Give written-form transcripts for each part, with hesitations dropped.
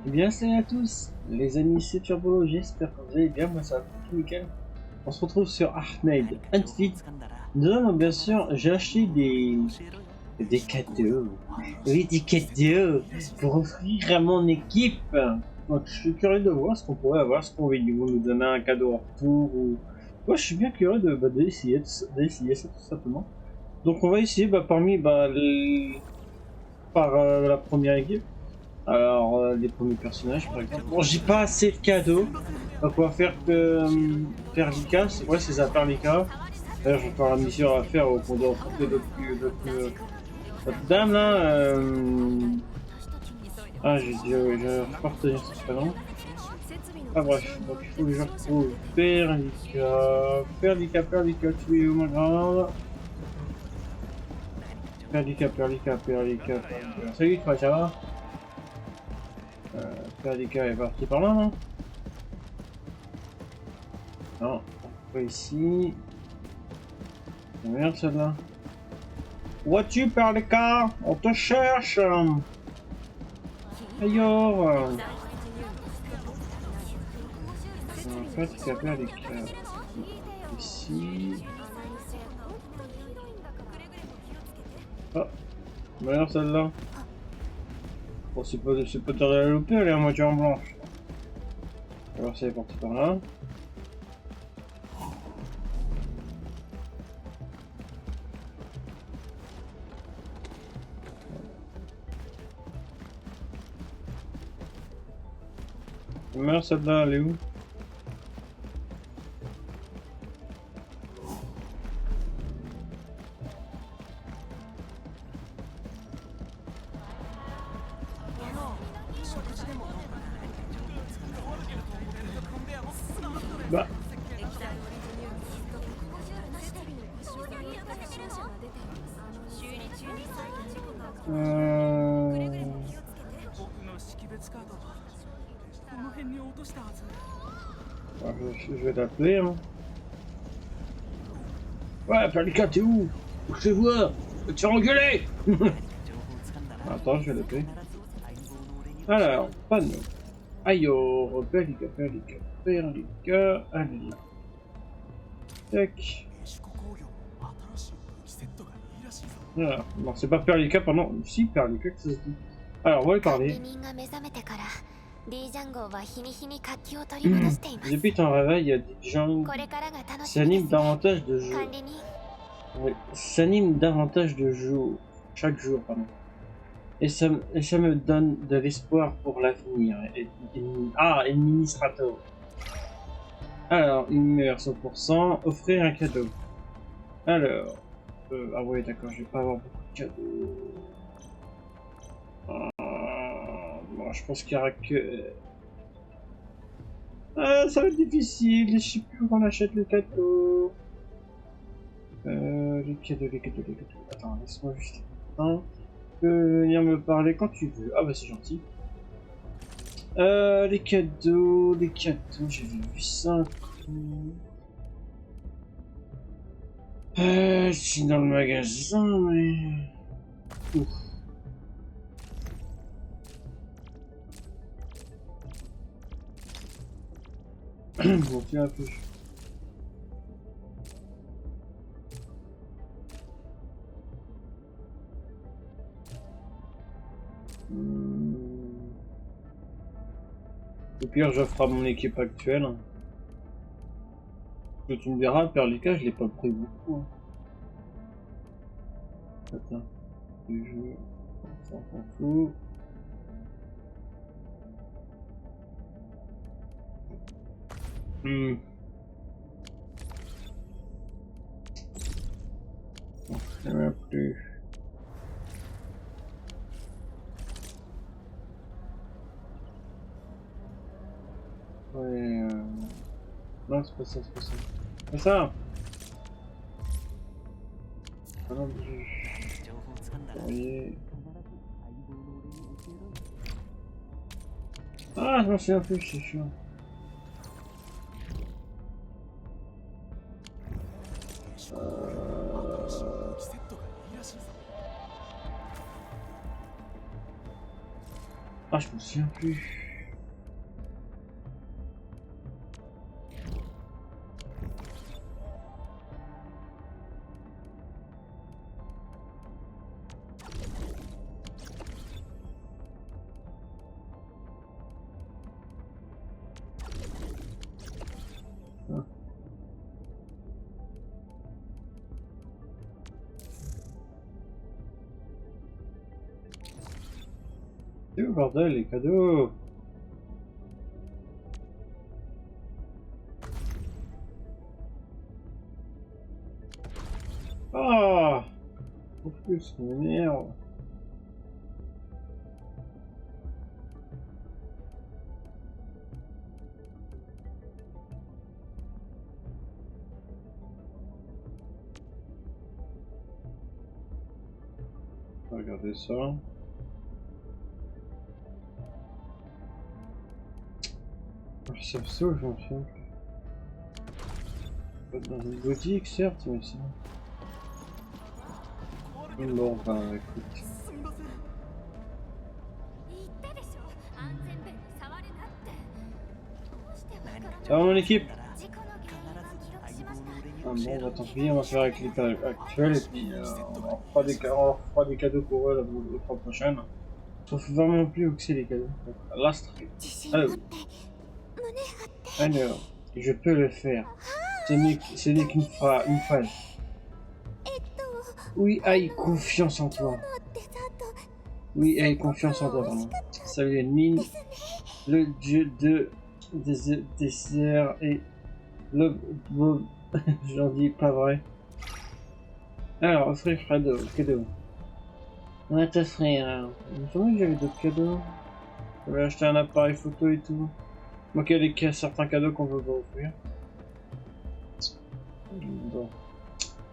Bien salut à tous, les amis, c'est Turbo, j'espère que vous allez bien, moi ça va tout nickel. On se retrouve sur Arcade Unfit. Dedans, bien sûr, j'ai acheté des cadeaux. Oui, des cadeaux pour offrir à mon équipe. Donc je suis curieux de voir ce qu'on pourrait avoir, ce qu'on va nous donner un cadeau en retour ou... Moi je suis bien curieux d'essayer ça tout simplement. Donc on va essayer par la première équipe. Alors, les premiers personnages, par exemple. Bon, j'ai pas assez de cadeaux. Donc, on va faire que Perlica. Ouais, c'est ça, Perlica. D'ailleurs, je vais faire la mission à faire au cours de rencontrer d'autres dames, là. Ah, j'ai pas retenir son prénom. Ah, bref. Donc, il faut que je retrouve Perlica. Perlica, tu es où, ma grande? Perlica. Salut, toi, ça va? Perlica est parti par là, non? Non, pas ici. Merde celle-là. Vois-tu par les cas? On te cherche. Ailleurs. En fait, il y a bien les cas. Ici. Ah, merde celle-là. Bon, c'est pas tarder à la louper, elle est à moitié en blanche. Alors c'est parti par là. Merde celle-là, elle est où? Bah. Je vais l'appeler, hein. Ouais, Perlica, t'es où? Je te vois. Je vais te faire engueuler. Attends, je vais l'appeler. Alors, panneau. Aïe, Perlica. Allez. Tac. Voilà. Non, c'est pas Perlica, pardon. Si, Perlica que ça se dit. Alors, on va lui parler. Depuis ton réveil, il y a des gens qui s'animent davantage de jours. Oui, s'animent davantage de jours. Chaque jour, pardon. Et ça me donne de l'espoir pour l'avenir. Administrateur. Alors, humeur 100%, offrir un cadeau. Alors, ah ouais, d'accord, je vais pas avoir beaucoup de cadeaux. Bon, je pense qu'il y aura que... ça va être difficile, je sais plus où on achète les cadeaux. Les cadeaux. Attends, laisse-moi juste un instant. Tu peux venir me parler quand tu veux. Ah bah c'est gentil. Les cadeaux, j'ai vu ça. Je suis dans le magasin, mais... Ouf. Bon, tiens un peu. Au pire, j'offre à mon équipe actuelle. Que tu me verras, Perlica, je l'ai pas pris beaucoup. Attends, du jeu, ça on s'en fout. Ça m'a plus. Ouais, non, c'est pas ça. C'est ça. Ah non, ah, je m'en souviens plus, c'est chiant. Ah, je me souviens plus. C'est où, bordel, les cadeaux? Ah! En plus, ça m'énerve. Regardez ça. Ça me saoule, j'en suis. Dans une boutique, certes, mais c'est... Bon, enfin, écoute. Ça va, mon équipe? Ah bon, bah tant pis, on va faire avec l'état actuel et puis on fera des cadeaux pour eux la fois prochaine. Sauf vraiment plus où que c'est les cadeaux. Là, c'est alors, je peux le faire. Ce n'est qu'une phrase. Oui, aïe, confiance en toi. Oui, aïe, confiance en toi, pardon. Salut ennemi, le dieu des desserts et le... J'en dis pas vrai. Alors, offrir cadeau. On va t'offrir. Il me semblait que j'avais d'autres cadeaux. J'avais acheté un appareil photo et tout. Moi, il y a certains cadeaux qu'on veut pas offrir. Bon.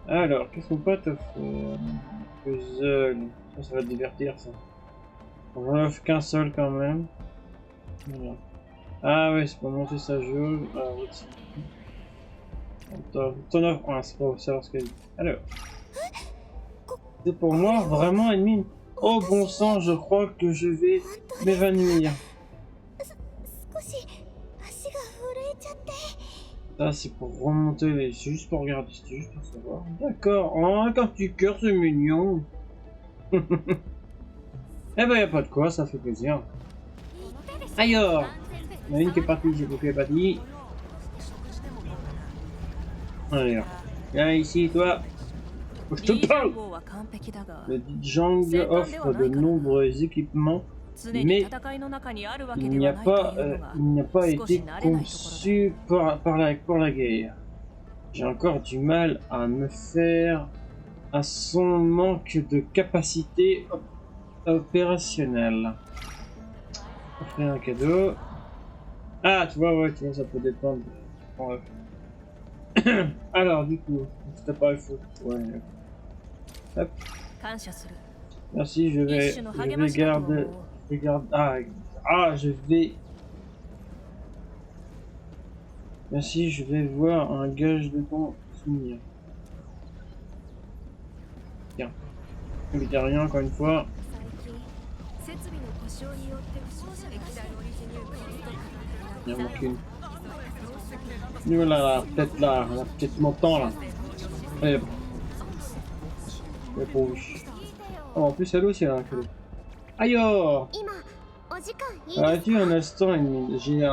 Alors, qu'est-ce qu'on peut t'offrir? Puzzle. Ça va te divertir, ça. On en offre qu'un seul quand même. Voilà. Ah ouais, c'est pour monter sa jauge. Ah, aussi. T'en offres un, c'est pour savoir ce qu'elle dit. Alors. C'est pour moi, vraiment, ennemi. Oh bon sang, je crois que je vais m'évanouir. Ça, c'est pour remonter les... C'est juste pour regarder, c'est juste pour savoir. D'accord. Oh, un petit cœur, c'est mignon. Eh ben, y a pas de quoi, ça fait plaisir. Ailleurs. Il y en a une qui est partie, j'ai beaucoup pas dit. Allez, viens ici, toi. Je te parle. Le Dijang offre de nombreux équipements, mais il n'a pas été conçu pour la guerre. J'ai encore du mal à me faire à son manque de capacité opérationnelle. Offrir un cadeau. Ah, tu vois, ouais, tu vois, ça peut dépendre. Bon, alors, du coup, c'est pas il faut. Ouais. Hop. Merci, je vais garder. Je vais. Merci, je vais voir un gage de ton souvenir. Tiens. Il n'y a rien encore une fois. Il y en manque une. Nous là, peut-être montant là. Allez, bon. Oh, en plus, elle aussi, elle a un cadeau. Aïe! As-tu un instant et demi? J'ai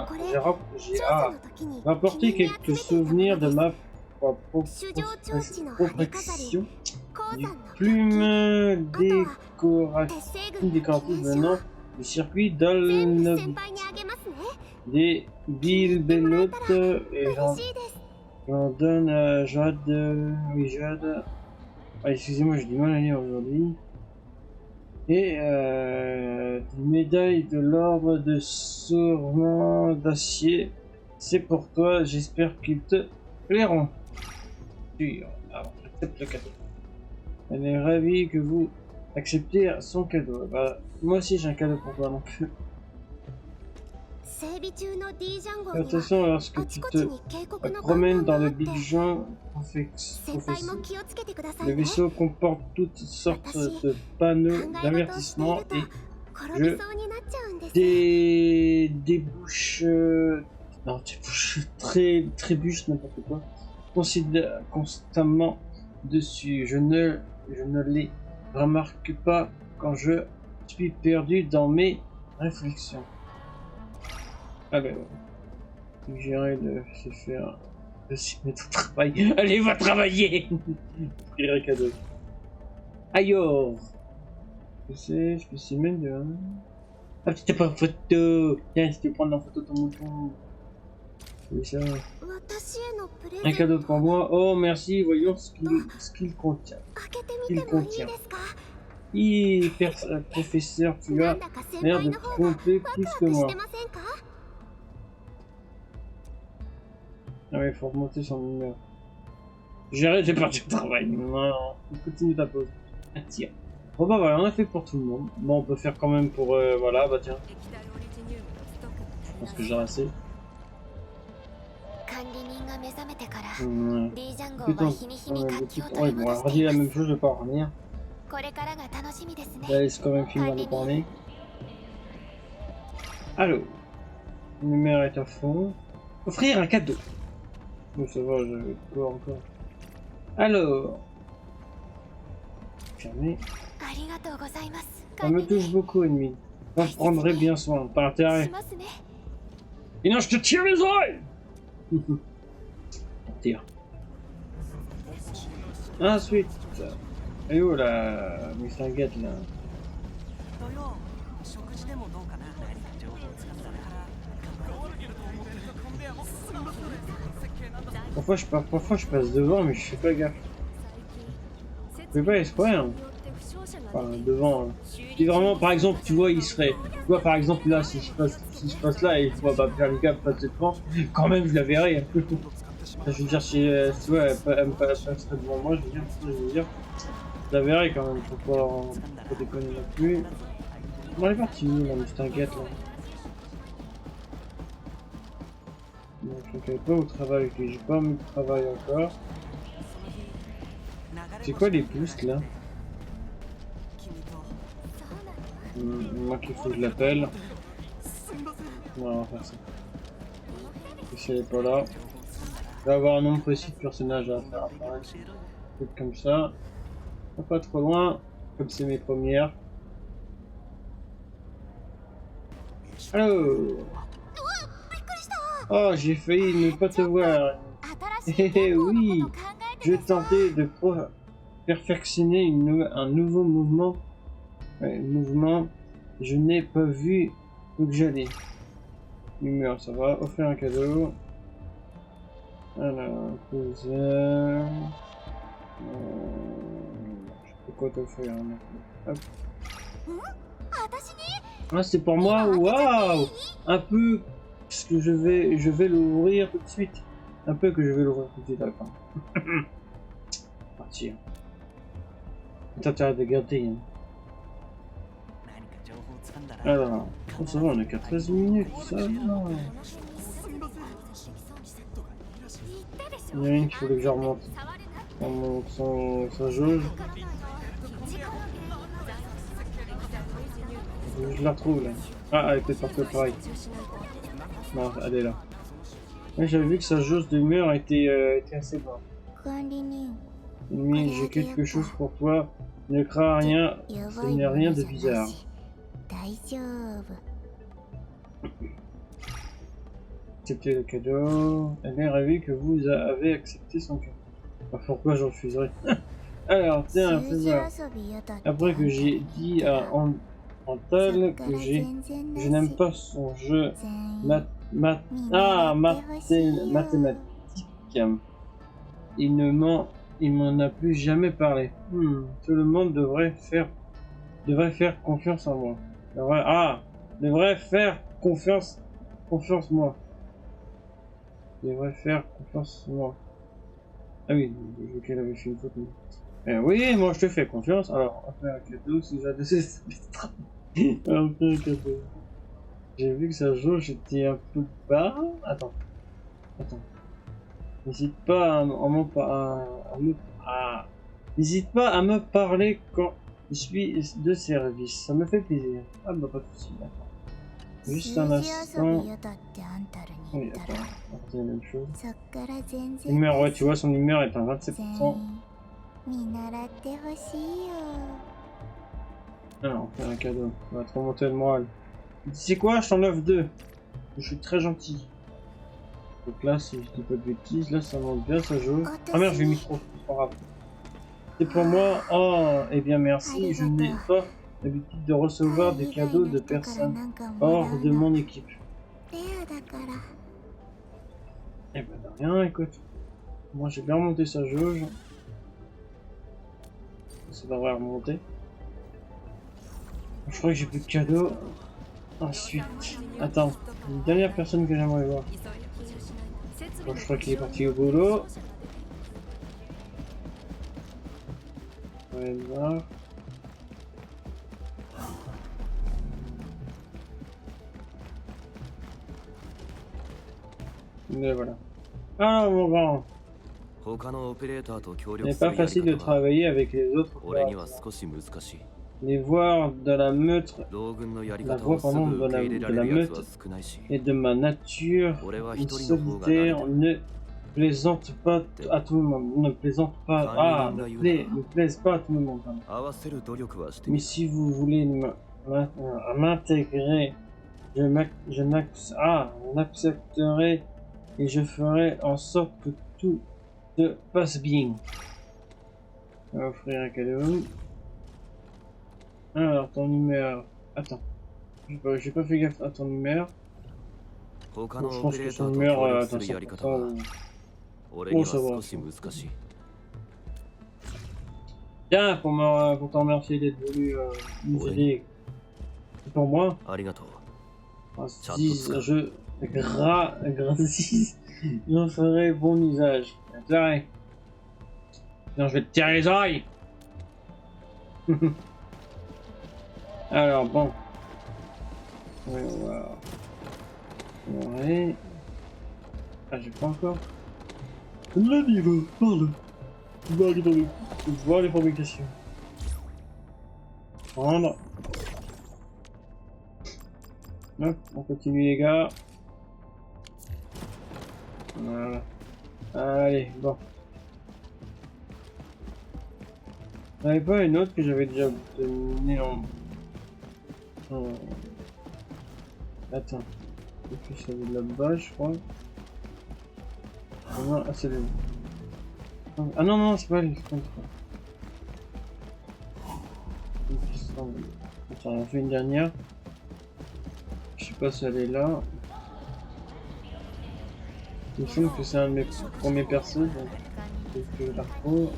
rapporté quelques souvenirs de ma protection du plume décorative venant du circuit d'Alnobut. Des bilbelotes et j'en donne à Jade. Oui, Jade. Ah, excusez-moi, j'ai du mal à lire aujourd'hui. Et des médailles de l'ordre de Saurement d'acier. C'est pour toi, j'espère qu'ils te plairont. Alors, j'accepte le cadeau. Elle est ravie que vous acceptiez son cadeau. Bah, moi aussi j'ai un cadeau pour toi donc. Attention lorsque tu te promènes dans le Bijan le vaisseau comporte toutes sortes de panneaux d'avertissement et débouche trébuche n'importe quoi constamment dessus. Je ne les remarque pas quand je suis perdu dans mes réflexions. Alors, suggérer de se faire de s'y mettre au travail. Allez, va travailler. Offrir un cadeau. Ailleurs. Je peux spécimen de... Ah, tu t'es pas en photo. Tiens, si tu veux prendre en photo ton mouton. C'est ça. Un cadeau pour moi. Oh, merci. Voyons ce qu'il contient. Qu'il contient. Professeur, tu as l'air de te tromper plus que moi. Ah ouais, il faut remonter son numéro. J'arrête, j'ai parti au travail. Non, continue ta pause. Ah, tiens. Bon bah voilà, on a fait pour tout le monde. Bon, on peut faire quand même pour... voilà, bah tiens. Je pense que j'ai assez. Putain, ouais, bon, alors dis la même chose, je vais pas en revenir. Là, laisse quand même finir de parler. Allô. Le numéro est à fond. Offrir un cadeau. Bon, ça va, je peux encore. Alors. Fermé. Ça me touche beaucoup, ennemi. J'en prendrai bien soin, pas intérêt. Sinon, je te tire les oreilles. Tire. Ensuite. Et où la mistinguette là? Parfois je passe devant, mais je fais pas gaffe. Je fais pas exprès, hein. Enfin, devant. Si vraiment, par exemple, tu vois, il serait. Tu vois, par exemple, là, si je passe là et je vois faire les gars passer devant, quand même, je la verrai. Je veux dire, si tu vois, elle me passerait devant moi, je veux dire, je la verrai quand même, faut pas déconner non plus. Bon, elle est partie, là, mais t'inquiète, là. Donc, je ne pas au travail, ok, j'ai pas mis de travail encore. C'est quoi les pouces là? Moi qu'il faut que je l'appelle. Voilà, on va faire ça. Si elle est pas là. Je vais avoir un nombre précis de personnages à faire apparaître. Truc comme ça. Pas trop loin, comme c'est mes premières. Allô? Oh, j'ai failli ne pas te voir. Oui, je tentais de perfectionner un nouveau mouvement. Je n'ai pas vu où que j'allais. Humeur, ça va. Offrir un cadeau. Alors, je peux quoi t'offrir hein, ah, c'est pour moi. Waouh! Un peu. Parce que je vais l'ouvrir tout de suite. Un peu que je vais l'ouvrir tout de suite. D'accord. Partir. Putain, t'arrêtes de garder. Hein. Alors, oh, ça va, on est qu'à 13 minutes, ça va. Il y a une qu'il faut que je remonte. On monte sa jauge. Je la retrouve là. Ah, elle était partout pareil. Non, elle est là. Ouais, j'avais vu que sa jauge d'humeur était assez bonne. Ennemi, j'ai quelque chose pour toi. Ne crains rien, ce n'est rien de bizarre. Acceptez le cadeau. Elle est ravie que vous avez accepté son cadeau. Alors, pourquoi je refuserais? Alors, tiens, fais voir. Après que j'ai dit à Antal que je n'aime pas son jeu mathématique. Il m'en a plus jamais parlé. Tout le monde devrait faire confiance en moi. Devrait faire confiance moi. Devrait faire confiance en moi. Ah oui, je veux qu'elle avait fait une faute. Oui, moi je te fais confiance. Alors, on fait un cadeau si j'ai on fait un cadeau. J'ai vu que sa jauge était un peu bas. Attends. N'hésite pas N'hésite pas à me parler quand je suis de service. Ça me fait plaisir. Ah bah pas de soucis, d'accord. Juste un instant. Oui, attends, c'est la même chose. Humeur, ouais, tu vois, son humeur est à 27%. Alors, on fait un cadeau. On va te remonter le moral. C'est quoi? Je t'en offre 2. Je suis très gentil. Donc là, si je dis pas de bêtises, là ça monte bien, ça joue. Ah merde, j'ai mis trop. C'est pas grave. C'est pour moi. Oh, eh bien merci. Je n'ai pas l'habitude de recevoir des cadeaux de personnes hors de mon équipe. Eh ben de rien, écoute. Moi j'ai bien remonté sa jauge. Ça devrait remonter. Je crois que j'ai plus de cadeaux. Ensuite, attends, une dernière personne que j'aimerais voir. Bon, je crois qu'il est parti au boulot. On va le voir. Mais voilà. Ah mon grand, il n'est pas facile de travailler avec les autres opérateurs. Les voir de la meute, la voix pardon, de la meute et de ma nature solitaire ne plaisante pas à tout le monde. Ne plaisante pas. Ne plaise pas à tout le monde. Mais si vous voulez m'intégrer, j'accepterai et je ferai en sorte que tout se passe bien. On va offrir un cadeau. Alors, ton numéro. Attends. J'ai pas fait gaffe à ton numéro. Bon, je pense que son numéro, attends, ça oh, ça va. Tiens, pour t'en remercier d'être venu nous aider. C'est pour moi. Gratis. J'en ferai bon usage. Intérêt. Sinon, je vais te tirer les oreilles. Alors, bon. Ouais, on va... Ouais. Ah, j'ai pas encore. Là, il va, parle. Il va aller dans le... voir les fabrications. Voilà. Hop, on continue les gars. Voilà. Allez, bon. Il n'y avait pas une autre que j'avais déjà obtenue en... Attends. Et puis ça vient de là-bas, je crois. Ah, c'est le... Ah non, non, c'est pas lui, c'est pas lui. Attends, on en fait une dernière. Je sais pas si elle est là. Il me semble que c'est un de mes premiers persos, donc je la retrouve.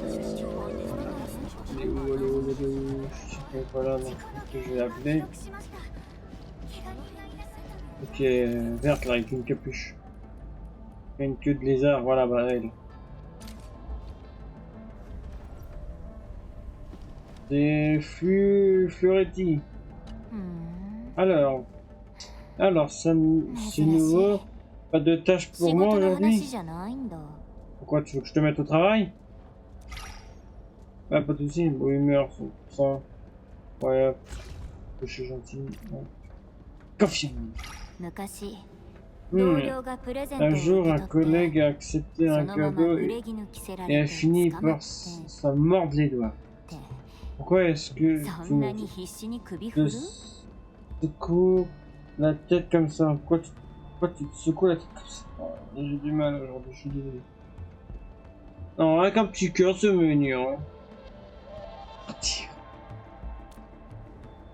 Je sais pas, voilà, donc que je vais appeler. Ok, verte là, avec une capuche. Une queue de lézard, voilà, bah elle. C'est Fluretti. Alors, c'est nouveau. Pas de tâche pour moi aujourd'hui. Pourquoi tu veux que je te mette au travail? Ah, pas de soucis, bonne humeur, sans. Ouais, je suis gentil. Ouais. Confiant. Un jour, un collègue a accepté un cadeau et a fini par s'en mordre les doigts. Pourquoi est-ce que tu te secoues la tête comme ça? Pourquoi tu te secoues la tête comme ça? Oh, j'ai du mal aujourd'hui, je suis désolé. Non, avec un petit cœur, c'est mignon.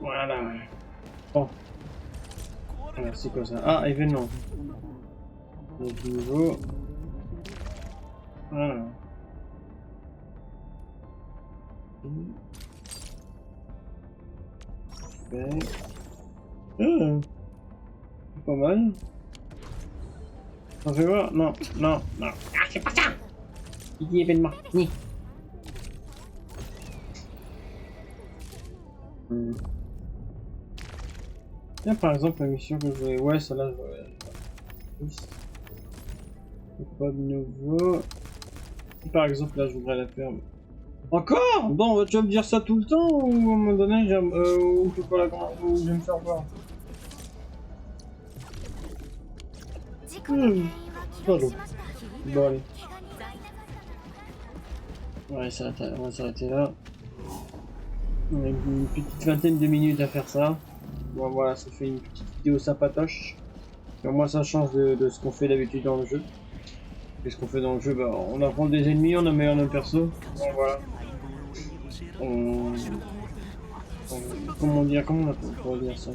Voilà. Bon. Alors, c'est quoi ça? Ah, événement. Donc, nouveau. Voilà. Okay. Ah, c'est pas mal. On fait voir? Non, non, non. Ah, c'est pas ça! Il dit événement. Ni. Là, par exemple, la mission que je voulais... Ouais, celle-là, je voulais... Pas de nouveau. Par exemple, là, je voudrais la faire. Encore? Bon, tu vas me dire ça tout le temps ou à un moment donné, j'aime... ou je peux pas la... ou je vais me faire voir. Pardon. Bon, allez. Ouais, on va s'arrêter là. On a une petite vingtaine de minutes à faire ça. Bon, voilà, ça fait une petite vidéo sympatoche. Et au moins, ça change de ce qu'on fait d'habitude dans le jeu. Qu'est-ce qu'on fait dans le jeu? Bah, on affronte des ennemis, on améliore nos persos. Bon, voilà. Comment on pourrait dire ça?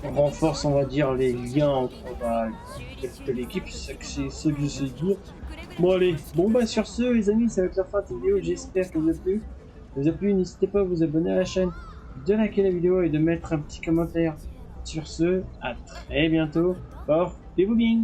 On renforce, on va dire, les liens entre l'équipe, c'est ce que je sais dire. Bon allez, bon bah sur ce les amis, ça va être la fin de cette vidéo, j'espère qu'elle vous a plu. Si vous a plu, n'hésitez pas à vous abonner à la chaîne, de liker la vidéo et de mettre un petit commentaire. Sur ce, à très bientôt, portez-vous bien.